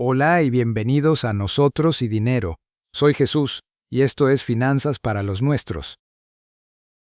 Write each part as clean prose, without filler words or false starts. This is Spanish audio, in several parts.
Hola y bienvenidos a Nosotros y Dinero. Soy Jesús, y esto es Finanzas para los Nuestros.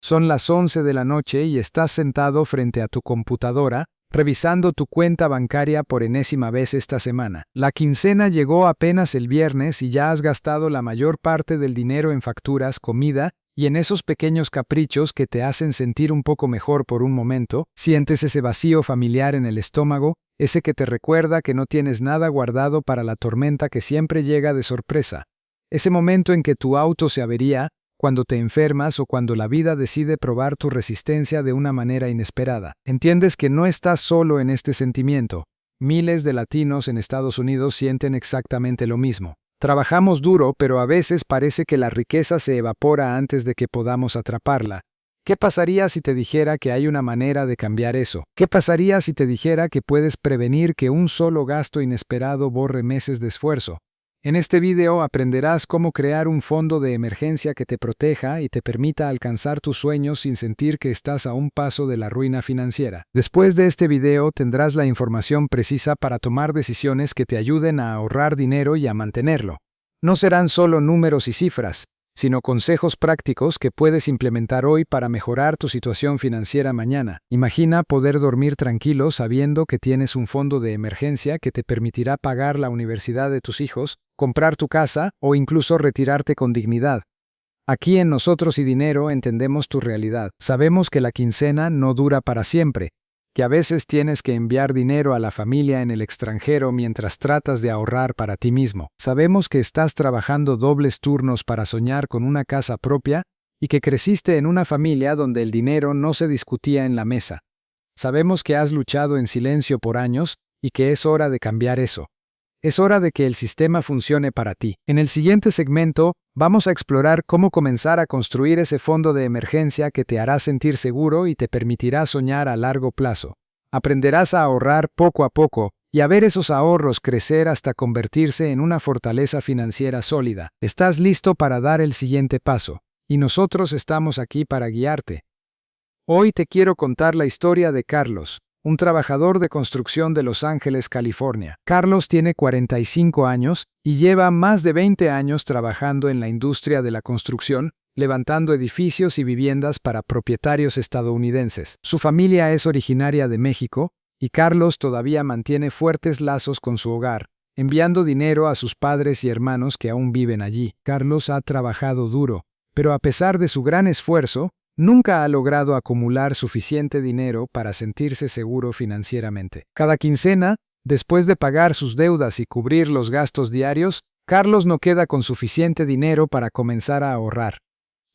Son las 11 de la noche y estás sentado frente a tu computadora, revisando tu cuenta bancaria por enésima vez esta semana. La quincena llegó apenas el viernes y ya has gastado la mayor parte del dinero en facturas, comida y en esos pequeños caprichos que te hacen sentir un poco mejor por un momento. Sientes ese vacío familiar en el estómago, ese que te recuerda que no tienes nada guardado para la tormenta que siempre llega de sorpresa. Ese momento en que tu auto se avería, cuando te enfermas o cuando la vida decide probar tu resistencia de una manera inesperada. Entiendes que no estás solo en este sentimiento. Miles de latinos en Estados Unidos sienten exactamente lo mismo. Trabajamos duro, pero a veces parece que la riqueza se evapora antes de que podamos atraparla. ¿Qué pasaría si te dijera que hay una manera de cambiar eso? ¿Qué pasaría si te dijera que puedes prevenir que un solo gasto inesperado borre meses de esfuerzo? En este video aprenderás cómo crear un fondo de emergencia que te proteja y te permita alcanzar tus sueños sin sentir que estás a un paso de la ruina financiera. Después de este video tendrás la información precisa para tomar decisiones que te ayuden a ahorrar dinero y a mantenerlo. No serán solo números y cifras, sino consejos prácticos que puedes implementar hoy para mejorar tu situación financiera mañana. Imagina poder dormir tranquilo sabiendo que tienes un fondo de emergencia que te permitirá pagar la universidad de tus hijos, comprar tu casa o incluso retirarte con dignidad. Aquí en Nosotros y Dinero entendemos tu realidad. Sabemos que la quincena no dura para siempre, que a veces tienes que enviar dinero a la familia en el extranjero mientras tratas de ahorrar para ti mismo. Sabemos que estás trabajando dobles turnos para soñar con una casa propia y que creciste en una familia donde el dinero no se discutía en la mesa. Sabemos que has luchado en silencio por años y que es hora de cambiar eso. Es hora de que el sistema funcione para ti. En el siguiente segmento, vamos a explorar cómo comenzar a construir ese fondo de emergencia que te hará sentir seguro y te permitirá soñar a largo plazo. Aprenderás a ahorrar poco a poco y a ver esos ahorros crecer hasta convertirse en una fortaleza financiera sólida. Estás listo para dar el siguiente paso, y nosotros estamos aquí para guiarte. Hoy te quiero contar la historia de Carlos, un trabajador de construcción de Los Ángeles, California. Carlos tiene 45 años y lleva más de 20 años trabajando en la industria de la construcción, levantando edificios y viviendas para propietarios estadounidenses. Su familia es originaria de México y Carlos todavía mantiene fuertes lazos con su hogar, enviando dinero a sus padres y hermanos que aún viven allí. Carlos ha trabajado duro, pero a pesar de su gran esfuerzo, nunca ha logrado acumular suficiente dinero para sentirse seguro financieramente. Cada quincena, después de pagar sus deudas y cubrir los gastos diarios, Carlos no queda con suficiente dinero para comenzar a ahorrar.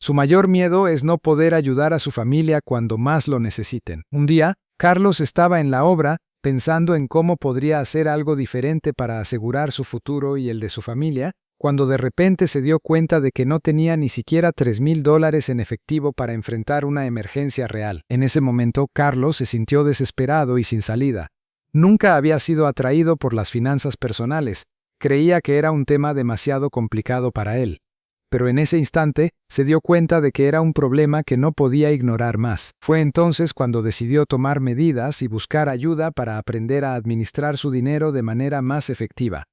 Su mayor miedo es no poder ayudar a su familia cuando más lo necesiten. Un día, Carlos estaba en la obra, pensando en cómo podría hacer algo diferente para asegurar su futuro y el de su familia, cuando de repente se dio cuenta de que no tenía ni siquiera $3,000 en efectivo para enfrentar una emergencia real. En ese momento, Carlos se sintió desesperado y sin salida. Nunca había sido atraído por las finanzas personales. Creía que era un tema demasiado complicado para él. Pero en ese instante, se dio cuenta de que era un problema que no podía ignorar más. Fue entonces cuando decidió tomar medidas y buscar ayuda para aprender a administrar su dinero de manera más efectiva.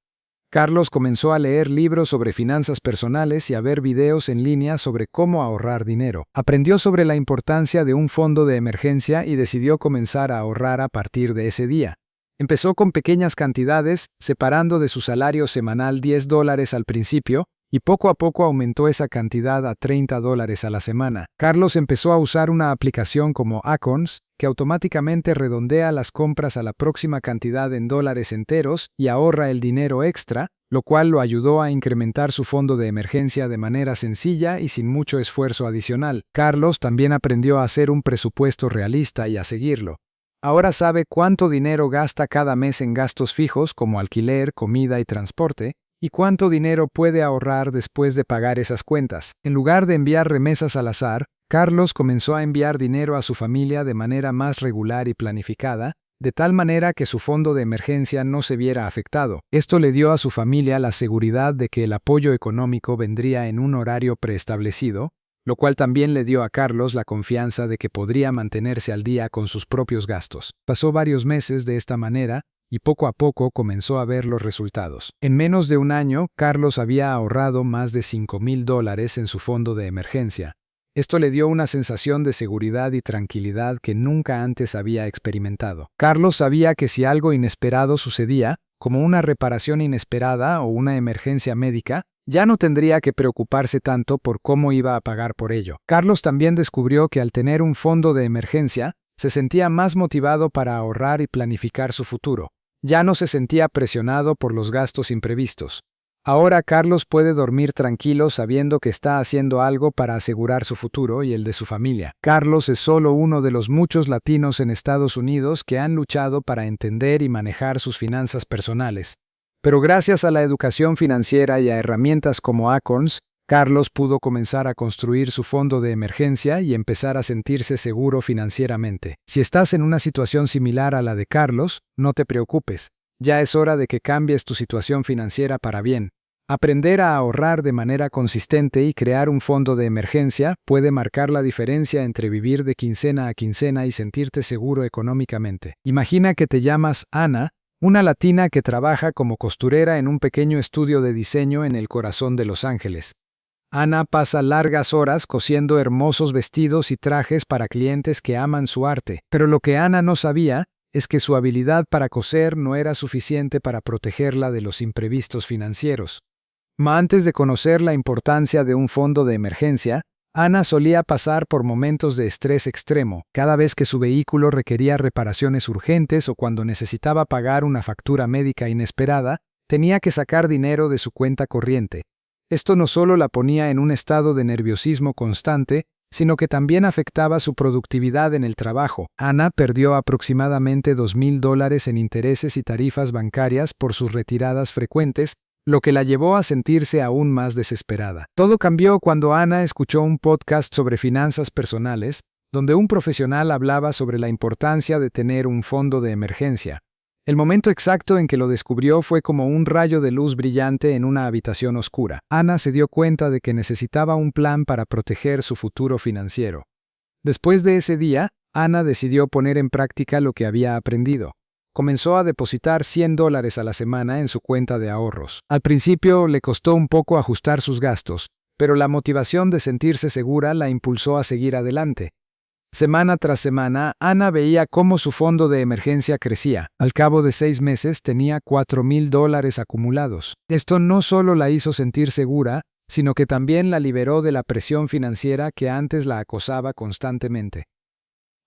Carlos comenzó a leer libros sobre finanzas personales y a ver videos en línea sobre cómo ahorrar dinero. Aprendió sobre la importancia de un fondo de emergencia y decidió comenzar a ahorrar a partir de ese día. Empezó con pequeñas cantidades, separando de su salario semanal $10 al principio, y poco a poco aumentó esa cantidad a $30 a la semana. Carlos empezó a usar una aplicación como Acorns, que automáticamente redondea las compras a la próxima cantidad en dólares enteros y ahorra el dinero extra, lo cual lo ayudó a incrementar su fondo de emergencia de manera sencilla y sin mucho esfuerzo adicional. Carlos también aprendió a hacer un presupuesto realista y a seguirlo. Ahora sabe cuánto dinero gasta cada mes en gastos fijos como alquiler, comida y transporte, y cuánto dinero puede ahorrar después de pagar esas cuentas. En lugar de enviar remesas al azar, Carlos comenzó a enviar dinero a su familia de manera más regular y planificada, de tal manera que su fondo de emergencia no se viera afectado. Esto le dio a su familia la seguridad de que el apoyo económico vendría en un horario preestablecido, lo cual también le dio a Carlos la confianza de que podría mantenerse al día con sus propios gastos. Pasó varios meses de esta manera, y poco a poco comenzó a ver los resultados. En menos de un año, Carlos había ahorrado más de $5,000 en su fondo de emergencia. Esto le dio una sensación de seguridad y tranquilidad que nunca antes había experimentado. Carlos sabía que si algo inesperado sucedía, como una reparación inesperada o una emergencia médica, ya no tendría que preocuparse tanto por cómo iba a pagar por ello. Carlos también descubrió que al tener un fondo de emergencia, se sentía más motivado para ahorrar y planificar su futuro. Ya no se sentía presionado por los gastos imprevistos. Ahora Carlos puede dormir tranquilo sabiendo que está haciendo algo para asegurar su futuro y el de su familia. Carlos es solo uno de los muchos latinos en Estados Unidos que han luchado para entender y manejar sus finanzas personales. Pero gracias a la educación financiera y a herramientas como Acorns, Carlos pudo comenzar a construir su fondo de emergencia y empezar a sentirse seguro financieramente. Si estás en una situación similar a la de Carlos, no te preocupes. Ya es hora de que cambies tu situación financiera para bien. Aprender a ahorrar de manera consistente y crear un fondo de emergencia puede marcar la diferencia entre vivir de quincena a quincena y sentirte seguro económicamente. Imagina que te llamas Ana, una latina que trabaja como costurera en un pequeño estudio de diseño en el corazón de Los Ángeles. Ana pasa largas horas cosiendo hermosos vestidos y trajes para clientes que aman su arte, pero lo que Ana no sabía es que su habilidad para coser no era suficiente para protegerla de los imprevistos financieros. Antes de conocer la importancia de un fondo de emergencia, Ana solía pasar por momentos de estrés extremo, cada vez que su vehículo requería reparaciones urgentes o cuando necesitaba pagar una factura médica inesperada, tenía que sacar dinero de su cuenta corriente. Esto no solo la ponía en un estado de nerviosismo constante, sino que también afectaba su productividad en el trabajo. Ana perdió aproximadamente $2,000 en intereses y tarifas bancarias por sus retiradas frecuentes, lo que la llevó a sentirse aún más desesperada. Todo cambió cuando Ana escuchó un podcast sobre finanzas personales, donde un profesional hablaba sobre la importancia de tener un fondo de emergencia. El momento exacto en que lo descubrió fue como un rayo de luz brillante en una habitación oscura. Ana se dio cuenta de que necesitaba un plan para proteger su futuro financiero. Después de ese día, Ana decidió poner en práctica lo que había aprendido. Comenzó a depositar $100 a la semana en su cuenta de ahorros. Al principio le costó un poco ajustar sus gastos, pero la motivación de sentirse segura la impulsó a seguir adelante. Semana tras semana, Ana veía cómo su fondo de emergencia crecía. Al cabo de 6 meses tenía $4,000 acumulados. Esto no solo la hizo sentir segura, sino que también la liberó de la presión financiera que antes la acosaba constantemente.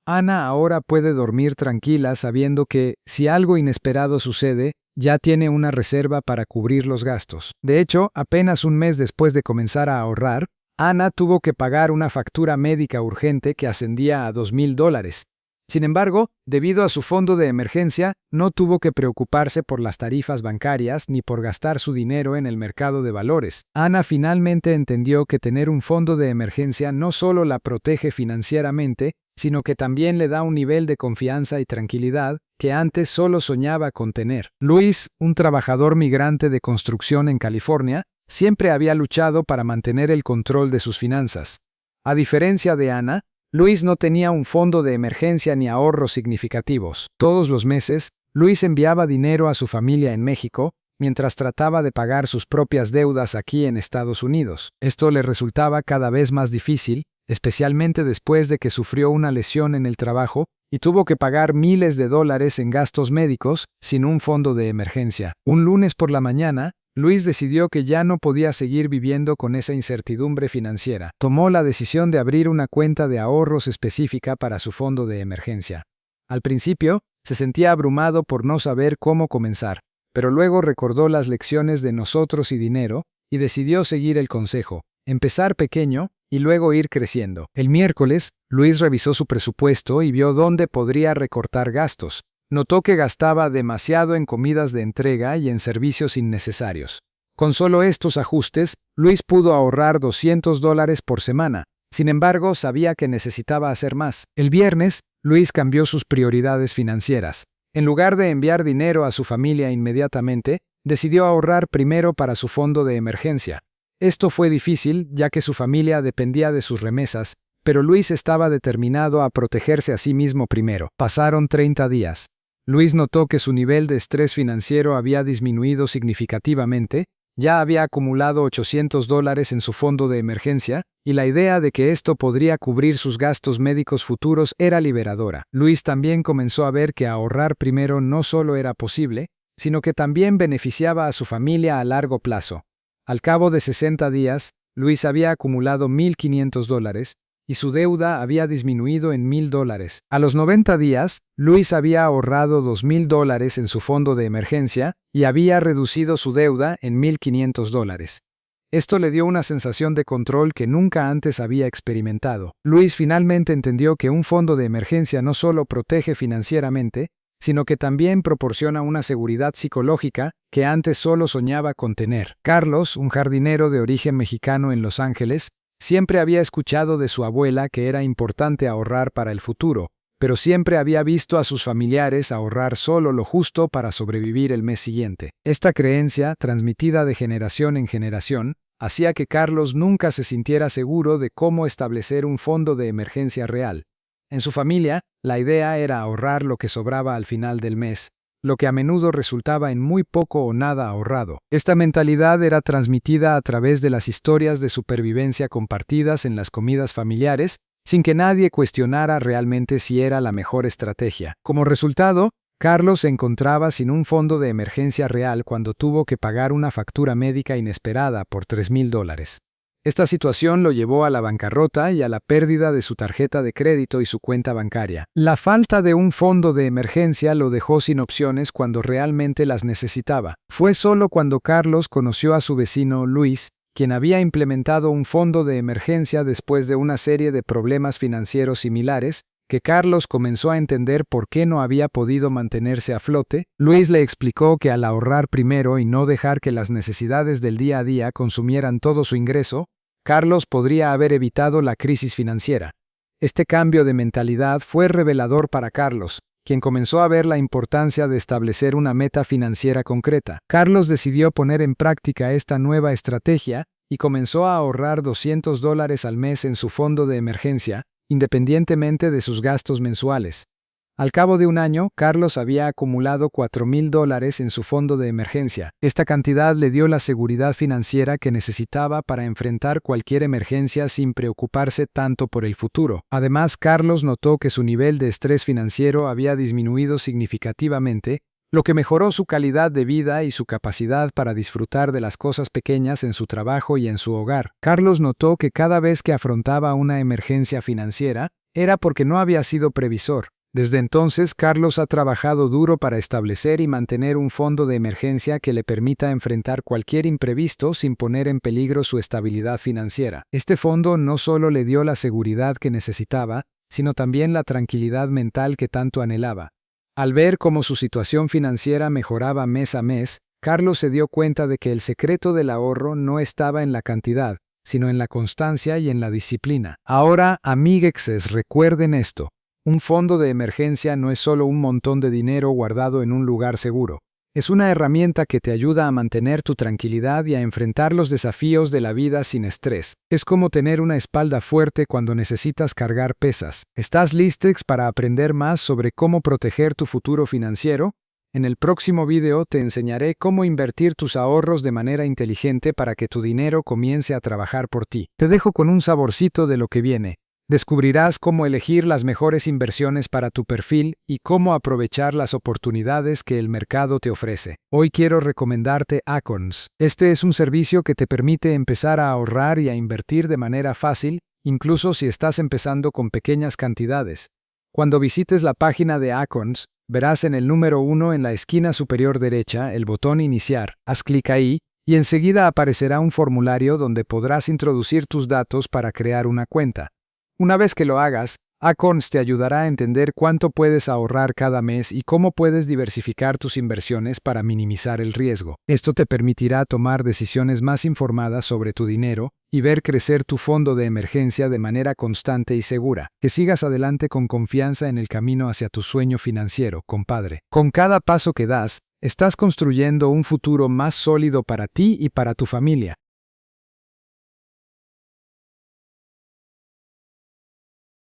Ana ahora puede dormir tranquila sabiendo que, si algo inesperado sucede, ya tiene una reserva para cubrir los gastos. De hecho, apenas un mes después de comenzar a ahorrar, Ana tuvo que pagar una factura médica urgente que ascendía a $2,000. Sin embargo, debido a su fondo de emergencia, no tuvo que preocuparse por las tarifas bancarias ni por gastar su dinero en el mercado de valores. Ana finalmente entendió que tener un fondo de emergencia no solo la protege financieramente, sino que también le da un nivel de confianza y tranquilidad que antes solo soñaba con tener. Luis, un trabajador migrante de construcción en California, siempre había luchado para mantener el control de sus finanzas. A diferencia de Ana, Luis no tenía un fondo de emergencia ni ahorros significativos. Todos los meses, Luis enviaba dinero a su familia en México, mientras trataba de pagar sus propias deudas aquí en Estados Unidos. Esto le resultaba cada vez más difícil, especialmente después de que sufrió una lesión en el trabajo y tuvo que pagar miles de dólares en gastos médicos sin un fondo de emergencia. Un lunes por la mañana, Luis decidió que ya no podía seguir viviendo con esa incertidumbre financiera. Tomó la decisión de abrir una cuenta de ahorros específica para su fondo de emergencia. Al principio, se sentía abrumado por no saber cómo comenzar, pero luego recordó las lecciones de Nosotros y Dinero y decidió seguir el consejo, empezar pequeño y luego ir creciendo. El miércoles, Luis revisó su presupuesto y vio dónde podría recortar gastos. Notó que gastaba demasiado en comidas de entrega y en servicios innecesarios. Con solo estos ajustes, Luis pudo ahorrar $200 por semana. Sin embargo, sabía que necesitaba hacer más. El viernes, Luis cambió sus prioridades financieras. En lugar de enviar dinero a su familia inmediatamente, decidió ahorrar primero para su fondo de emergencia. Esto fue difícil, ya que su familia dependía de sus remesas, pero Luis estaba determinado a protegerse a sí mismo primero. Pasaron 30 días. Luis notó que su nivel de estrés financiero había disminuido significativamente, ya había acumulado $800 en su fondo de emergencia, y la idea de que esto podría cubrir sus gastos médicos futuros era liberadora. Luis también comenzó a ver que ahorrar primero no solo era posible, sino que también beneficiaba a su familia a largo plazo. Al cabo de 60 días, Luis había acumulado $1,500 y su deuda había disminuido en $1,000. A los 90 días, Luis había ahorrado $2,000 en su fondo de emergencia y había reducido su deuda en $1,500. Esto le dio una sensación de control que nunca antes había experimentado. Luis finalmente entendió que un fondo de emergencia no solo protege financieramente, sino que también proporciona una seguridad psicológica que antes solo soñaba con tener. Carlos, un jardinero de origen mexicano en Los Ángeles, siempre había escuchado de su abuela que era importante ahorrar para el futuro, pero siempre había visto a sus familiares ahorrar solo lo justo para sobrevivir el mes siguiente. Esta creencia, transmitida de generación en generación, hacía que Carlos nunca se sintiera seguro de cómo establecer un fondo de emergencia real. En su familia, la idea era ahorrar lo que sobraba al final del mes, lo que a menudo resultaba en muy poco o nada ahorrado. Esta mentalidad era transmitida a través de las historias de supervivencia compartidas en las comidas familiares, sin que nadie cuestionara realmente si era la mejor estrategia. Como resultado, Carlos se encontraba sin un fondo de emergencia real cuando tuvo que pagar una factura médica inesperada por $3,000. Esta situación lo llevó a la bancarrota y a la pérdida de su tarjeta de crédito y su cuenta bancaria. La falta de un fondo de emergencia lo dejó sin opciones cuando realmente las necesitaba. Fue solo cuando Carlos conoció a su vecino Luis, quien había implementado un fondo de emergencia después de una serie de problemas financieros similares, que Carlos comenzó a entender por qué no había podido mantenerse a flote. Luis le explicó que al ahorrar primero y no dejar que las necesidades del día a día consumieran todo su ingreso, Carlos podría haber evitado la crisis financiera. Este cambio de mentalidad fue revelador para Carlos, quien comenzó a ver la importancia de establecer una meta financiera concreta. Carlos decidió poner en práctica esta nueva estrategia y comenzó a ahorrar $200 al mes en su fondo de emergencia, independientemente de sus gastos mensuales. Al cabo de un año, Carlos había acumulado $4,000 en su fondo de emergencia. Esta cantidad le dio la seguridad financiera que necesitaba para enfrentar cualquier emergencia sin preocuparse tanto por el futuro. Además, Carlos notó que su nivel de estrés financiero había disminuido significativamente, lo que mejoró su calidad de vida y su capacidad para disfrutar de las cosas pequeñas en su trabajo y en su hogar. Carlos notó que cada vez que afrontaba una emergencia financiera, era porque no había sido previsor. Desde entonces, Carlos ha trabajado duro para establecer y mantener un fondo de emergencia que le permita enfrentar cualquier imprevisto sin poner en peligro su estabilidad financiera. Este fondo no solo le dio la seguridad que necesitaba, sino también la tranquilidad mental que tanto anhelaba. Al ver cómo su situación financiera mejoraba mes a mes, Carlos se dio cuenta de que el secreto del ahorro no estaba en la cantidad, sino en la constancia y en la disciplina. Ahora, amiguexes, recuerden esto. Un fondo de emergencia no es solo un montón de dinero guardado en un lugar seguro. Es una herramienta que te ayuda a mantener tu tranquilidad y a enfrentar los desafíos de la vida sin estrés. Es como tener una espalda fuerte cuando necesitas cargar pesas. ¿Estás listo para aprender más sobre cómo proteger tu futuro financiero? En el próximo video te enseñaré cómo invertir tus ahorros de manera inteligente para que tu dinero comience a trabajar por ti. Te dejo con un saborcito de lo que viene. Descubrirás cómo elegir las mejores inversiones para tu perfil y cómo aprovechar las oportunidades que el mercado te ofrece. Hoy quiero recomendarte Acorns. Este es un servicio que te permite empezar a ahorrar y a invertir de manera fácil, incluso si estás empezando con pequeñas cantidades. Cuando visites la página de Acorns, verás en el número 1 en la esquina superior derecha el botón Iniciar. Haz clic ahí y enseguida aparecerá un formulario donde podrás introducir tus datos para crear una cuenta. Una vez que lo hagas, Acorns te ayudará a entender cuánto puedes ahorrar cada mes y cómo puedes diversificar tus inversiones para minimizar el riesgo. Esto te permitirá tomar decisiones más informadas sobre tu dinero y ver crecer tu fondo de emergencia de manera constante y segura. Que sigas adelante con confianza en el camino hacia tu sueño financiero, compadre. Con cada paso que das, estás construyendo un futuro más sólido para ti y para tu familia.